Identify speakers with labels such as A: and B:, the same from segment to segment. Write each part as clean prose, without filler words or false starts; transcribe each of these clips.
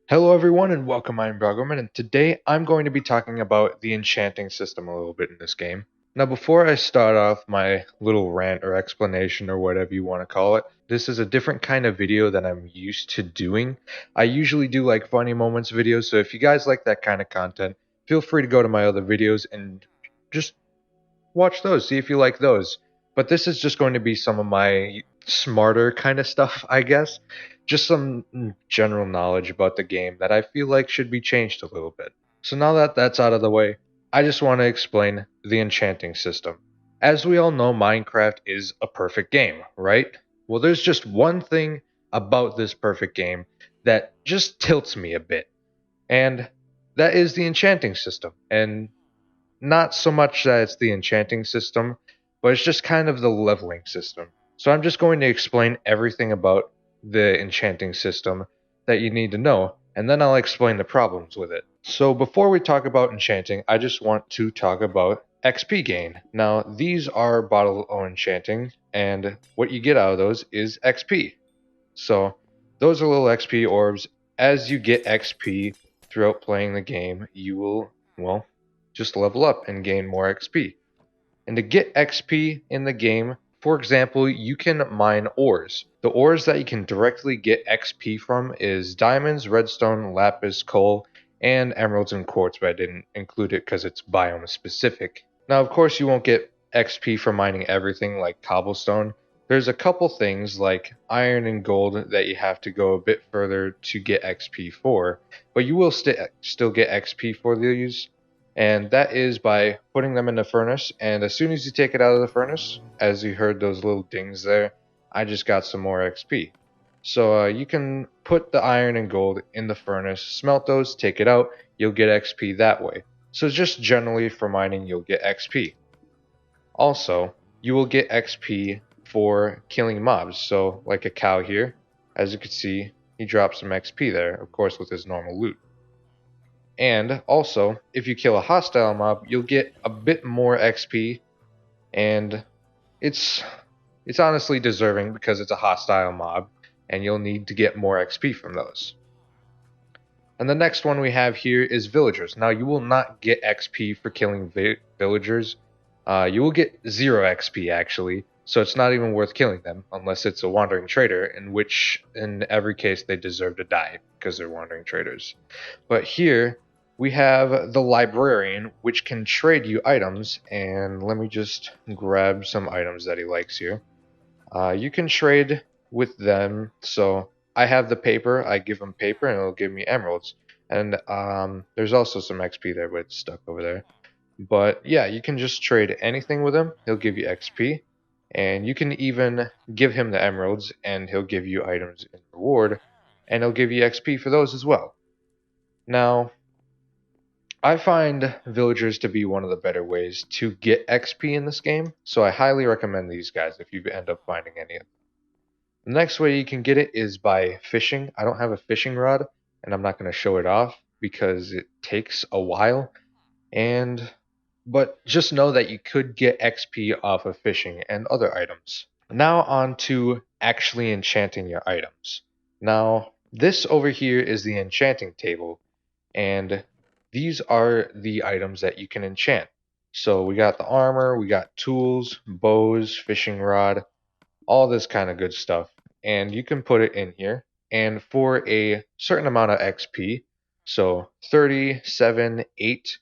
A: Hello everyone and welcome, I'm Bruggerman, and today I'm going to be talking about the enchanting system a little bit in this game. Now before I start off my little rant or explanation or whatever you want to call it, this is a different kind of video than I'm used to doing. I usually do like funny moments videos, so if you guys like that kind of content, feel free to go to my other videos and just watch those, see if you like those. But this is just going to be some of my smarter kind of stuff, I guess. Just some general knowledge about the game that I feel like should be changed a little bit. So now that that's out of the way, I just want to explain the enchanting system. As we all know, Minecraft is a perfect game, right? Well, there's just one thing about this perfect game that just tilts me a bit, and that is the enchanting system. And not so much that it's the enchanting system, but it's just kind of the leveling system. So I'm just going to explain everything about the enchanting system that you need to know, and then I'll explain the problems with it. So before we talk about enchanting, I just want to talk about XP gain. Now, these are bottle o enchanting, and what you get out of those is XP. So those are little XP orbs. As you get XP throughout playing the game, you will, well, just level up and gain more XP. And to get XP in the game, for example, you can mine ores. The ores that you can directly get XP from is diamonds, redstone, lapis, coal, and emeralds and quartz, but I didn't include it because it's biome specific. Now, of course, you won't get XP from mining everything like cobblestone. There's a couple things like iron and gold that you have to go a bit further to get XP for, but you will still get XP for these, and that is by putting them in the furnace. And as soon as you take it out of the furnace, as you heard those little dings there, I just got some more XP. So you can put the iron and gold in the furnace, smelt those, take it out, you'll get XP that way. So just generally for mining, you'll get XP. Also, you will get XP for killing mobs. So like a cow here, as you can see, he drops some XP there, of course with his normal loot. And also, if you kill a hostile mob, you'll get a bit more XP, and it's it's honestly deserving because it's a hostile mob, and you'll need to get more XP from those. And the next one we have here is villagers. Now, you will not get XP for killing villagers. You will get 0 XP actually, so it's not even worth killing them unless it's a wandering trader, in which in every case they deserve to die because they're wandering traders. But here we have the librarian, which can trade you items, and let me just grab some items that he likes here. You can trade with them. So I have the paper, I give him paper, and it'll give me emeralds. And there's also some XP there, but it's stuck over there. But yeah, you can just trade anything with him. He'll give you XP. And you can even give him the emeralds, and he'll give you items in reward. And he'll give you XP for those as well. Now, I find villagers to be one of the better ways to get XP in this game, so I highly recommend these guys if you end up finding any of them. The next way you can get it is by fishing. I don't have a fishing rod, and I'm not going to show it off because it takes a while. But just know that you could get XP off of fishing and other items. Now on to actually enchanting your items. Now, this over here is the enchanting table, and these are the items that you can enchant. So we got the armor, we got tools, bows, fishing rod, all this kind of good stuff. And you can put it in here. And for a certain amount of XP, so 37, 8,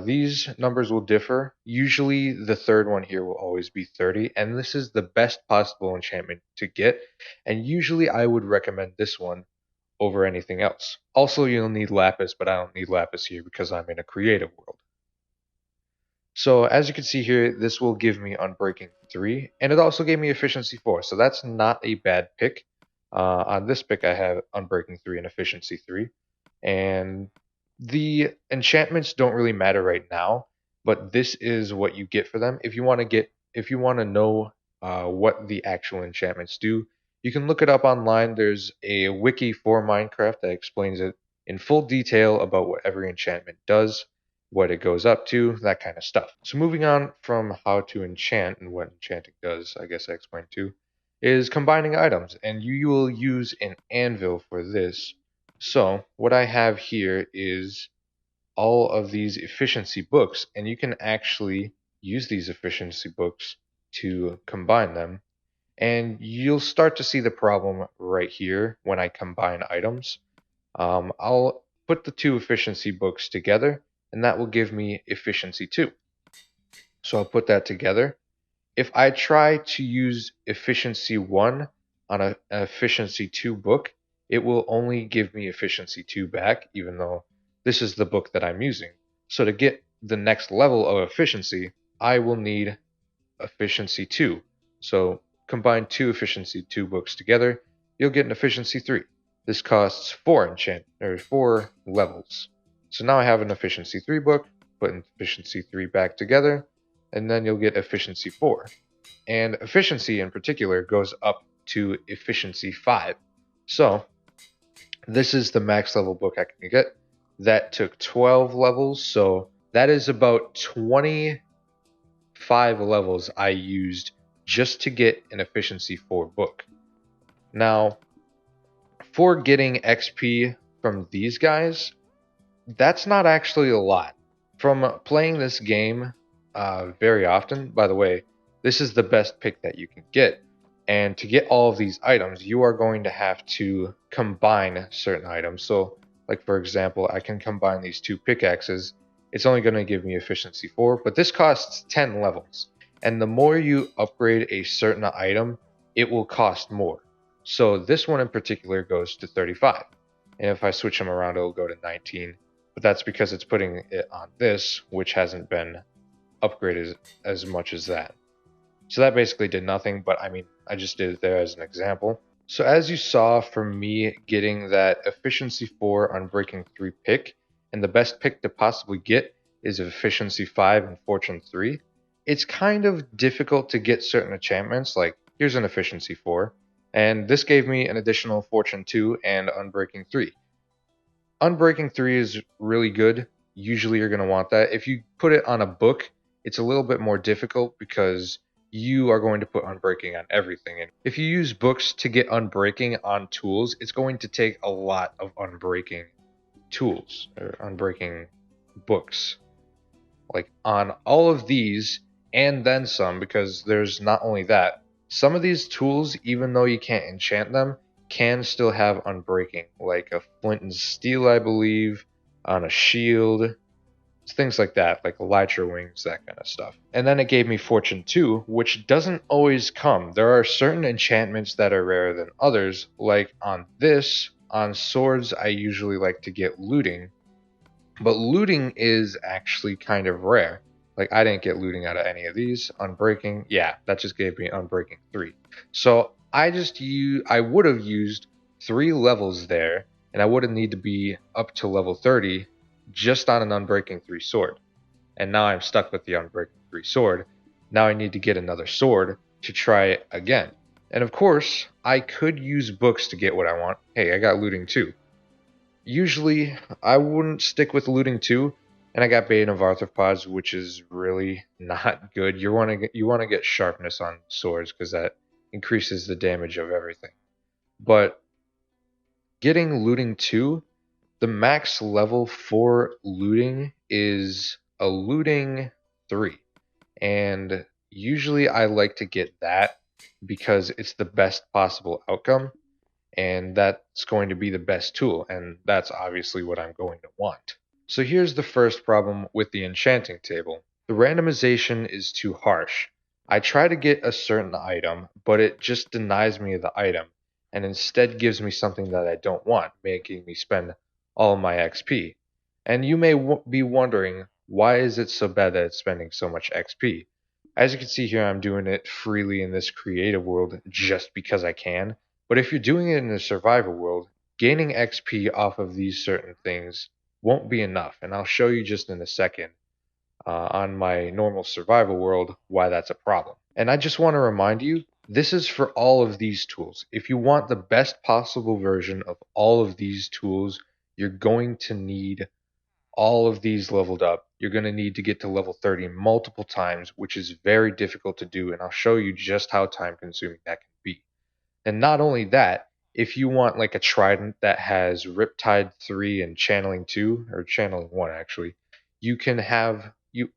A: these numbers will differ. Usually the third one here will always be 30, and this is the best possible enchantment to get. And usually I would recommend this one over anything else. Also, you'll need lapis, but I don't need lapis here because I'm in a creative world. So as you can see here, this will give me Unbreaking 3, and it also gave me Efficiency 4, so that's not a bad pick. On this pick, I have Unbreaking 3 and Efficiency 3, and the enchantments don't really matter right now, but this is what you get for them. If you want to know what the actual enchantments do, you can look it up online. There's a wiki for Minecraft that explains it in full detail about what every enchantment does, what it goes up to, that kind of stuff. So moving on from how to enchant and what enchanting does, I guess I explained too, is combining items, and you will use an anvil for this. So what I have here is all of these efficiency books, and you can actually use these efficiency books to combine them. And you'll start to see the problem right here when I combine items. I'll put the two efficiency books together, and that will give me efficiency 2. So I'll put that together. If I try to use efficiency 1 on an efficiency 2 book, it will only give me efficiency 2 back, even though this is the book that I'm using. So to get the next level of efficiency, I will need efficiency 2. So combine two efficiency 2 books together, you'll get an efficiency 3. This costs 4 levels. So now I have an efficiency 3 book, put an efficiency 3 back together, and then you'll get efficiency 4. And efficiency in particular goes up to efficiency 5. So this is the max level book I can get. That took 12 levels, so that is about 25 levels I used just to get an efficiency 4 book. Now, for getting XP from these guys, that's not actually a lot. From playing this game very often, by the way, this is the best pick that you can get. And to get all of these items, you are going to have to combine certain items. So, like for example, I can combine these two pickaxes. It's only going to give me efficiency 4, but this costs 10 levels. And the more you upgrade a certain item, it will cost more. So this one in particular goes to 35. And if I switch them around, it'll go to 19. But that's because it's putting it on this, which hasn't been upgraded as much as that. So that basically did nothing, but I mean, I just did it there as an example. So as you saw from me getting that efficiency 4 on breaking 3 pick, and the best pick to possibly get is efficiency 5 and fortune 3, it's kind of difficult to get certain enchantments, like here's an efficiency 4, and this gave me an additional fortune 2 and unbreaking 3. Unbreaking 3 is really good. Usually you're going to want that. If you put it on a book, it's a little bit more difficult because you are going to put unbreaking on everything. And if you use books to get unbreaking on tools, it's going to take a lot of unbreaking tools or unbreaking books. Like on all of these and then some, because there's not only that, some of these tools, even though you can't enchant them, can still have unbreaking, like a flint and steel, I believe, on a shield, things like that, like elytra wings, that kind of stuff. And then it gave me fortune 2, which doesn't always come. There are certain enchantments that are rarer than others, like on this, on swords, I usually like to get looting, but looting is actually kind of rare. Like I didn't get looting out of any of these. Unbreaking, yeah, that just gave me unbreaking 3. So I would have used 3 levels there, and I would have need to be up to level 30 just on an unbreaking 3 sword. And now I'm stuck with the unbreaking 3 sword. Now I need to get another sword to try it again. And of course, I could use books to get what I want. Hey, I got looting too. Usually, I wouldn't stick with looting 2, and I got Bane of Arthropods, which is really not good. You want to get sharpness on swords because that increases the damage of everything. But getting looting 2, the max level for looting is a looting 3. And usually I like to get that because it's the best possible outcome, and that's going to be the best tool, and that's obviously what I'm going to want. So here's the first problem with the enchanting table. The randomization is too harsh. I try to get a certain item, but it just denies me the item, and instead gives me something that I don't want, making me spend all my XP. And you may be wondering, why is it so bad that it's spending so much XP? As you can see here, I'm doing it freely in this creative world just because I can. But if you're doing it in the survival world, gaining XP off of these certain things won't be enough. And I'll show you just in a second on my normal survival world why that's a problem. And I just want to remind you, this is for all of these tools. If you want the best possible version of all of these tools, you're going to need all of these leveled up. You're going to need to get to level 30 multiple times, which is very difficult to do. And I'll show you just how time consuming that can be. And not only that, if you want like a trident that has Riptide 3 and Channeling 2, or Channeling 1 actually, you can have you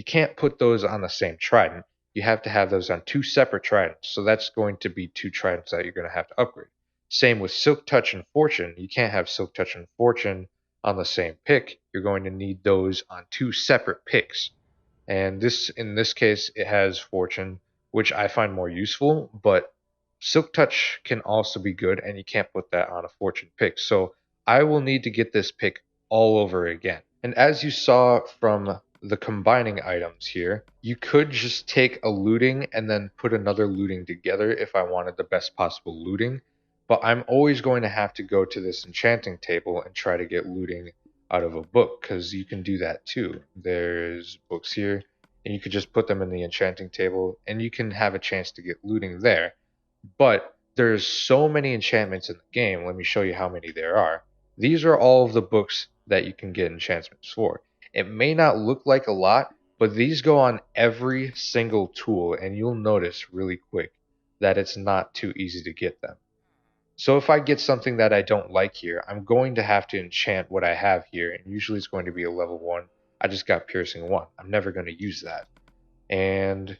A: can't put those on the same trident. You have to have those on two separate tridents. So that's going to be two tridents that you're going to have to upgrade. Same with Silk Touch and Fortune. You can't have Silk Touch and Fortune on the same pick. You're going to need those on two separate picks. And this, in this case, it has Fortune, which I find more useful, but Silk Touch can also be good, and you can't put that on a Fortune pick. So I will need to get this pick all over again. And as you saw from the combining items here, you could just take a looting and then put another looting together if I wanted the best possible looting. But I'm always going to have to go to this enchanting table and try to get looting out of a book, because you can do that too. There's books here, and you could just put them in the enchanting table, and you can have a chance to get looting there. But there's so many enchantments in the game. Let me show you how many there are. These are all of the books that you can get enchantments for. It may not look like a lot, but these go on every single tool, and you'll notice really quick that it's not too easy to get them. So if I get something that I don't like here, I'm going to have to enchant what I have here, and usually it's going to be a level 1. I just got Piercing 1. I'm never going to use that. And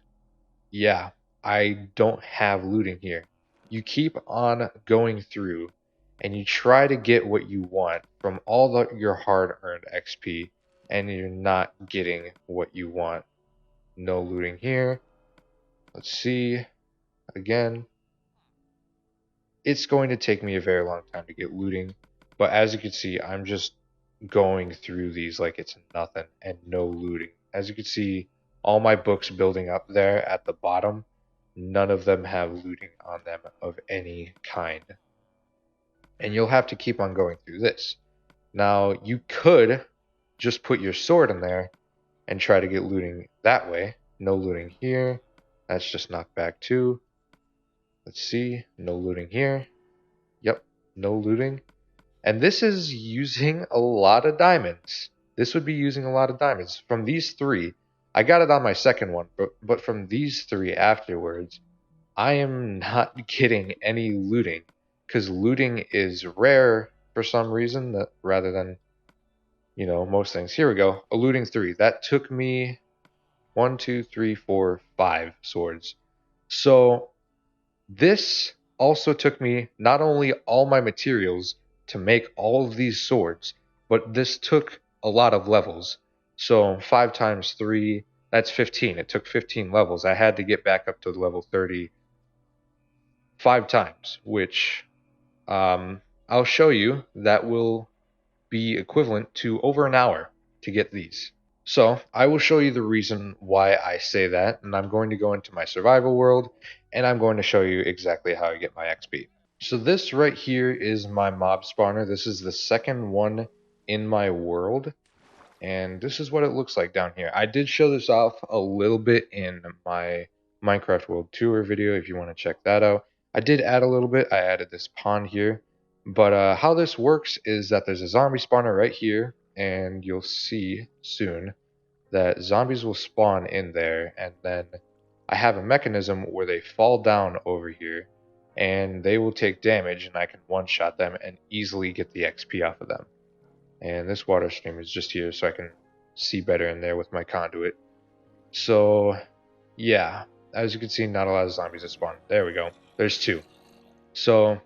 A: yeah, I don't have looting here. You keep on going through, and you try to get what you want from all your hard-earned XP, and you're not getting what you want. No looting here. Let's see. Again, it's going to take me a very long time to get looting, but as you can see, I'm just going through these like it's nothing and no looting. As you can see, all my books building up there at the bottom, none of them have looting on them of any kind. And you'll have to keep on going through this. Now, you could just put your sword in there and try to get looting that way. No looting here. That's just knockback 2. Let's see, no looting here. Yep, no looting. And this is using a lot of diamonds. This would be using a lot of diamonds. From these 3, I got it on my second one, but from these 3 afterwards, I am not getting any looting, because looting is rare for some reason, that rather than, you know, most things. Here we go, a looting 3. That took me 1, 2, 3, 4, 5 swords. So this also took me not only all my materials to make all of these swords, but this took a lot of levels. So 5 times 3, that's 15. It took 15 levels. I had to get back up to level 30 5 times, which I'll show you that will be equivalent to over an hour to get these. So I will show you the reason why I say that, and I'm going to go into my survival world, and I'm going to show you exactly how I get my XP. So this right here is my mob spawner. This is the second one in my world, and this is what it looks like down here. I did show this off a little bit in my Minecraft World Tour video if you want to check that out. I did add a little bit. I added this pond here. But how this works is that there's a zombie spawner right here, and you'll see soon that zombies will spawn in there, and then I have a mechanism where they fall down over here, and they will take damage, and I can one-shot them and easily get the XP off of them. And this water stream is just here so I can see better in there with my conduit. So yeah, as you can see, not a lot of zombies have spawned. There we go. There's 2. So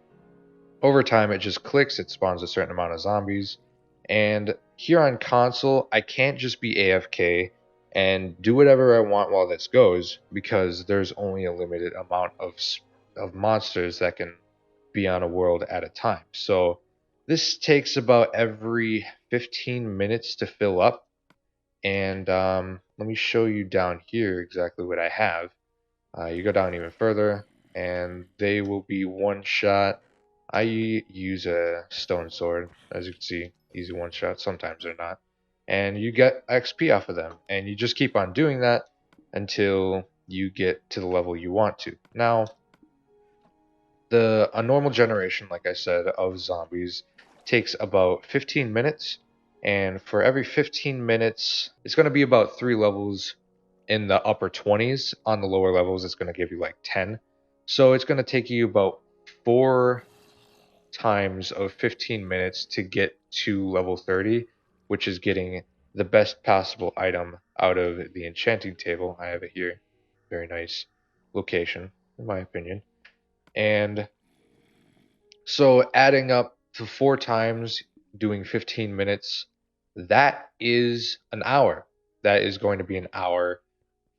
A: over time, it just clicks, it spawns a certain amount of zombies, and here on console, I can't just be AFK and do whatever I want while this goes, because there's only a limited amount of monsters that can be on a world at a time. So this takes about every 15 minutes to fill up, and let me show you down here exactly what I have. You go down even further, and they will be one shot. I use a stone sword, as you can see, easy one shot, sometimes they're not. And you get XP off of them, and you just keep on doing that until you get to the level you want to. Now, a normal generation, like I said, of zombies takes about 15 minutes, and for every 15 minutes, it's going to be about 3 levels in the upper 20s. On the lower levels, it's going to give you like 10. So it's going to take you about 4 times of 15 minutes to get to level 30, which is getting the best possible item out of the enchanting table. I have it here. Very nice location, in my opinion. And so adding up to 4 times, doing 15 minutes, that is an hour. That is going to be an hour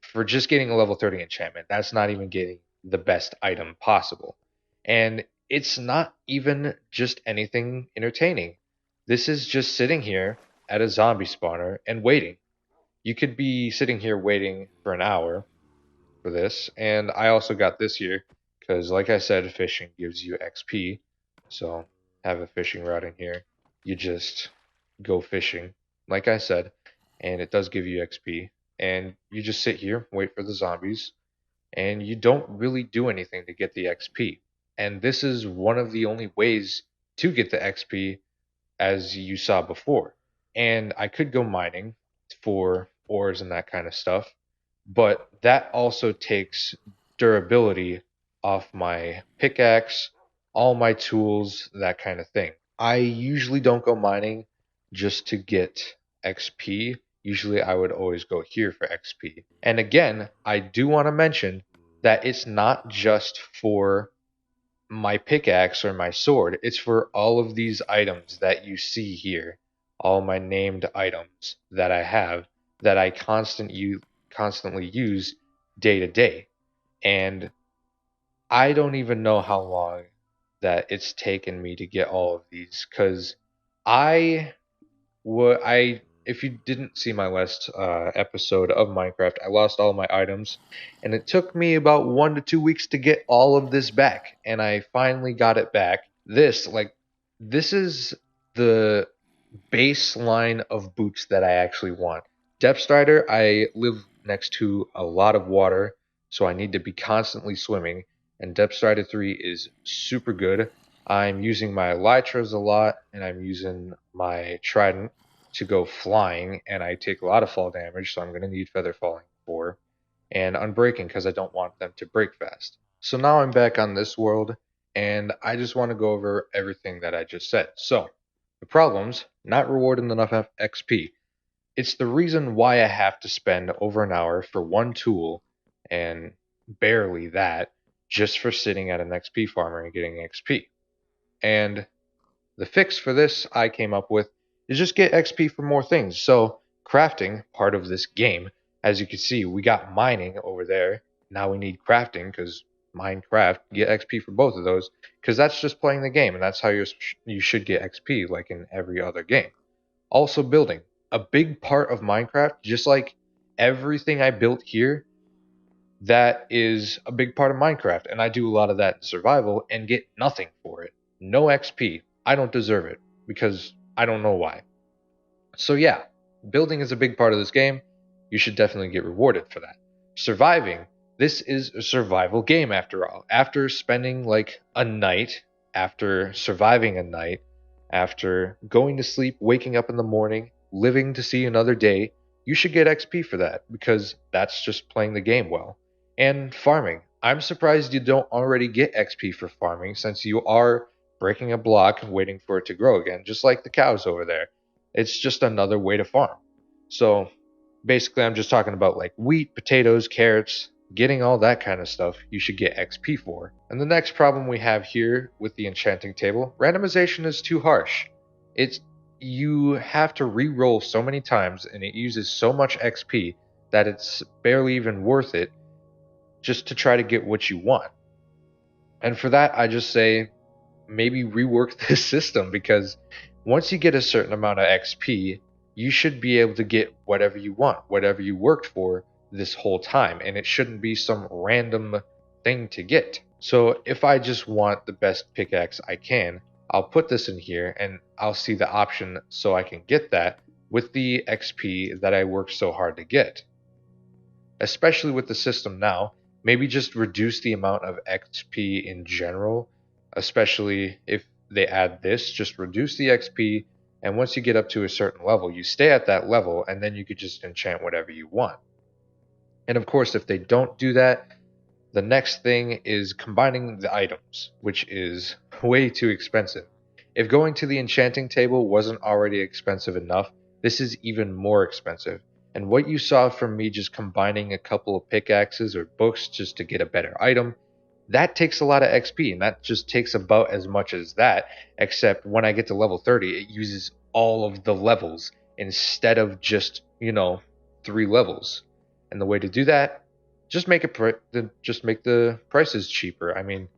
A: for just getting a level 30 enchantment. That's not even getting the best item possible. And it's not even just anything entertaining. This is just sitting here at a zombie spawner and waiting. You could be sitting here waiting for an hour for this. And I also got this here because, like I said, fishing gives you XP. So have a fishing rod in here. You just go fishing, like I said, and it does give you XP. And you just sit here, wait for the zombies, and you don't really do anything to get the XP. And this is one of the only ways to get the XP, as you saw before. And I could go mining for ores and that kind of stuff, but that also takes durability off my pickaxe, all my tools, that kind of thing. I usually don't go mining just to get XP. Usually I would always go here for XP. And again, I do want to mention that it's not just for my pickaxe or my sword, it's for all of these items that you see here, all my named items that I have that I constantly use day to day. And I don't even know how long that it's taken me to get all of these because I I if you didn't see my last episode of Minecraft, I lost all my items, and it took me about 1 to 2 weeks to get all of this back, and I finally got it back. This is the baseline of boots that I actually want. Depth Strider, I live next to a lot of water, so I need to be constantly swimming, and Depth Strider 3 is super good. I'm using my Elytras a lot, and I'm using my Trident to go flying, and I take a lot of fall damage, so I'm going to need Feather Falling 4, and Unbreaking because I don't want them to break fast. So now I'm back on this world, and I just want to go over everything that I just said. So, the problems, not rewarding enough XP. It's the reason why I have to spend over an hour for one tool, and barely that, just for sitting at an XP farmer and getting XP. And the fix for this I came up with is just get XP for more things. So crafting, part of this game, as you can see, we got mining over there. Now we need crafting because Minecraft, get XP for both of those because that's just playing the game and that's how you should get XP like in every other game. Also building, a big part of Minecraft, just like everything I built here, that is a big part of Minecraft, and I do a lot of that in survival and get nothing for it. No XP. I don't deserve it because I don't know why. So yeah, building is a big part of this game. You should definitely get rewarded for that. Surviving. This is a survival game after all. After spending like a night, after surviving a night, after going to sleep, waking up in the morning, living to see another day, you should get XP for that because that's just playing the game well. And farming. I'm surprised you don't already get XP for farming since you are breaking a block and waiting for it to grow again, just like the cows over there. It's just another way to farm. So basically, I'm just talking about like wheat, potatoes, carrots, getting all that kind of stuff you should get XP for. And the next problem we have here with the enchanting table, randomization is too harsh. It's you have to re-roll so many times and it uses so much XP that it's barely even worth it just to try to get what you want. And for that, I just say maybe rework this system because once you get a certain amount of XP, you should be able to get whatever you want, whatever you worked for this whole time, and it shouldn't be some random thing to get. So if I just want the best pickaxe I can, I'll put this in here and I'll see the option so I can get that with the XP that I worked so hard to get. Especially with the system now, maybe just reduce the amount of XP in general, especially if they add this, just reduce the XP, and once you get up to a certain level, you stay at that level, and then you could just enchant whatever you want. And of course, if they don't do that, The next thing is combining the items, which is way too expensive. If going to the enchanting table wasn't already expensive enough, this is even more expensive. And what you saw from me just combining a couple of pickaxes or books just to get a better item, that takes a lot of XP, and that just takes about as much as that, except when I get to level 30, it uses all of the levels instead of just, 3 levels. And the way to do that, just make the prices cheaper. I mean,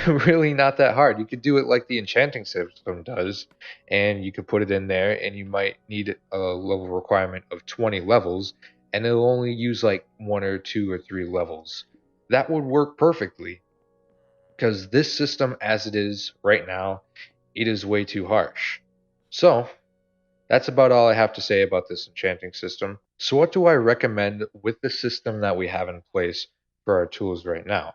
A: really not that hard. You could do it like the enchanting system does, and you could put it in there, and you might need a level requirement of 20 levels, and it'll only use like 1 or 2 or 3 levels. That would work perfectly, because this system as it is right now, it is way too harsh. So, that's about all I have to say about this enchanting system. So what do I recommend with the system that we have in place for our tools right now?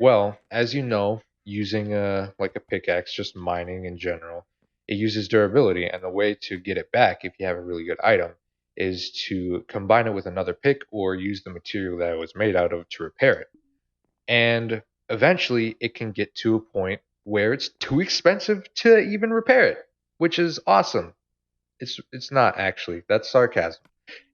A: Well, as you know, using a pickaxe, just mining in general, it uses durability, and the way to get it back if you have a really good item is to combine it with another pick or use the material that it was made out of to repair it. And eventually it can get to a point where it's too expensive to even repair it, which is awesome. It's not actually. That's sarcasm.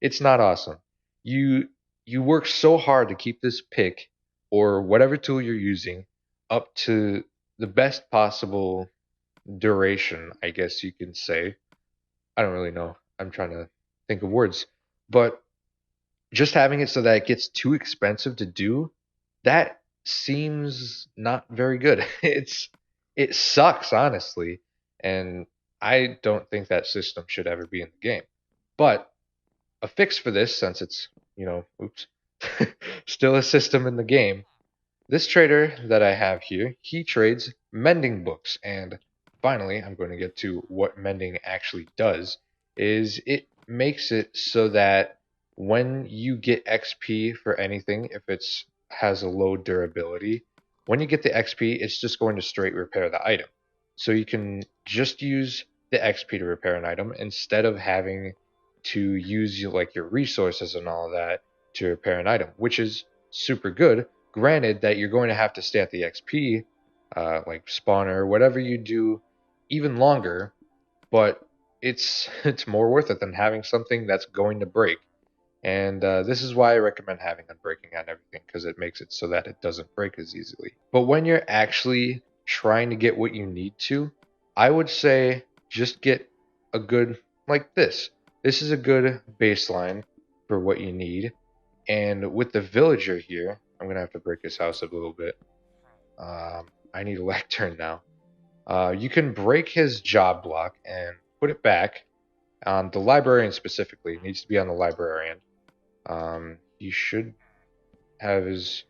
A: It's not awesome. You you work so hard to keep this pick or whatever tool you're using up to the best possible duration, I guess you can say. I don't really know. I'm trying to think of words. But just having it so that it gets too expensive to do, that seems not very good. It sucks, honestly, and I don't think that system should ever be in the game. But a fix for this, since it's, oops, still a system in the game, this trader that I have here, he trades mending books. And finally, I'm going to get to what mending actually does, is it makes it so that when you get XP for anything, if it's has a low durability, when you get the XP, it's just going to straight repair the item. So you can just use the XP to repair an item instead of having to use like your resources and all of that to repair an item, which is super good. Granted that you're going to have to stay at the XP, like spawner, whatever you do, even longer, but it's more worth it than having something that's going to break. And this is why I recommend having unbreaking on everything, because it makes it so that it doesn't break as easily. But when you're actually trying to get what you need to, I would say just get a good, like this. This is a good baseline for what you need. And with the villager here, I'm going to have to break his house up a little bit. I need a lectern now. You can break his job block and put it back. The librarian specifically needs to be on the librarian. He should have his.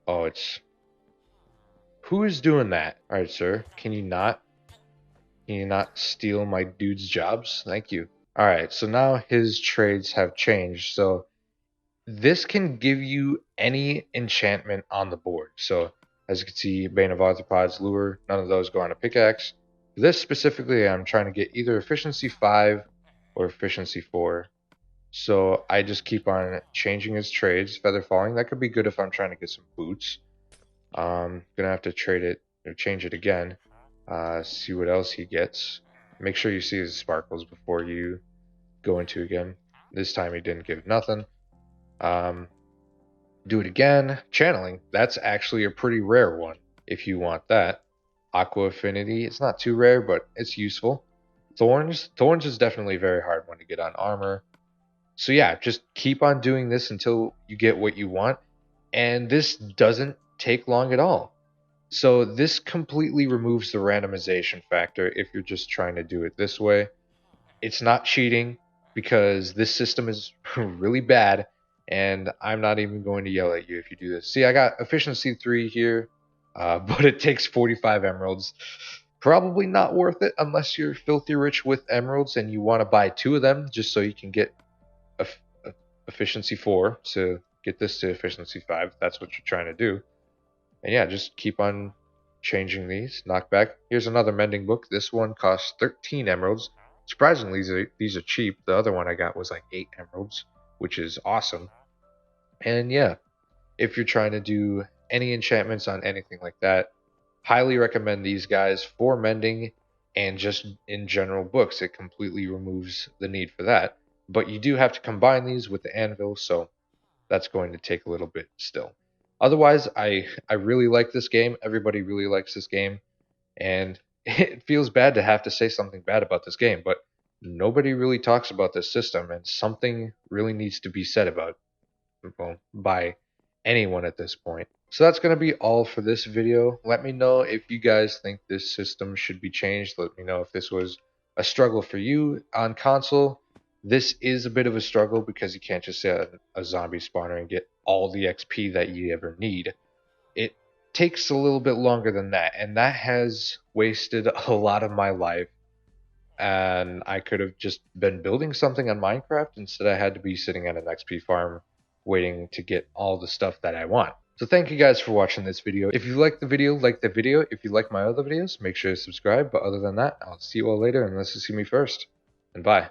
A: Oh, it's. Who is doing that? All right, sir. Can you not? Can you not steal my dude's jobs? Thank you. All right. So now his trades have changed. So this can give you any enchantment on the board. So as you can see, Bane of Arthropods, Lure, none of those go on a pickaxe. This specifically, I'm trying to get either efficiency 5 or efficiency 4. So I just keep on changing his trades. Feather falling, that could be good if I'm trying to get some boots. Gonna have to trade it or change it again. See what else he gets. Make sure you see his sparkles before you go into again. This time he didn't give nothing. Do it again. Channeling, that's actually a pretty rare one if you want that. Aqua Affinity, it's not too rare, but it's useful. Thorns is definitely a very hard one to get on armor. So yeah, just keep on doing this until you get what you want. And this doesn't take long at all. So this completely removes the randomization factor if you're just trying to do it this way. It's not cheating because this system is really bad, and I'm not even going to yell at you if you do this. See, I got efficiency 3 here, but it takes 45 emeralds. Probably not worth it unless you're filthy rich with emeralds and you want to buy 2 of them just so you can get efficiency 4 to get this to efficiency 5. That's what you're trying to do. And yeah, just keep on changing these. Knockback. Here's another mending book. This one costs 13 emeralds. Surprisingly, these are cheap. The other one I got was like 8 emeralds, which is awesome. And yeah, if you're trying to do any enchantments on anything like that, highly recommend these guys for mending and just in general books. It completely removes the need for that. But you do have to combine these with the anvil, so that's going to take a little bit still. Otherwise, I really like this game. Everybody really likes this game, and it feels bad to have to say something bad about this game, but nobody really talks about this system, and something really needs to be said about it, well, by anyone at this point. So that's going to be all for this video. Let me know if you guys think this system should be changed. Let me know if this was a struggle for you on console. This is a bit of a struggle because you can't just set a zombie spawner and get all the XP that you ever need. It takes a little bit longer than that, and that has wasted a lot of my life. And I could have just been building something on Minecraft. Instead, I had to be sitting at an XP farm waiting to get all the stuff that I want. So thank you guys for watching this video. If you like the video, like the video. If you like my other videos, make sure to subscribe. But other than that, I'll see you all later unless you see me first. And bye.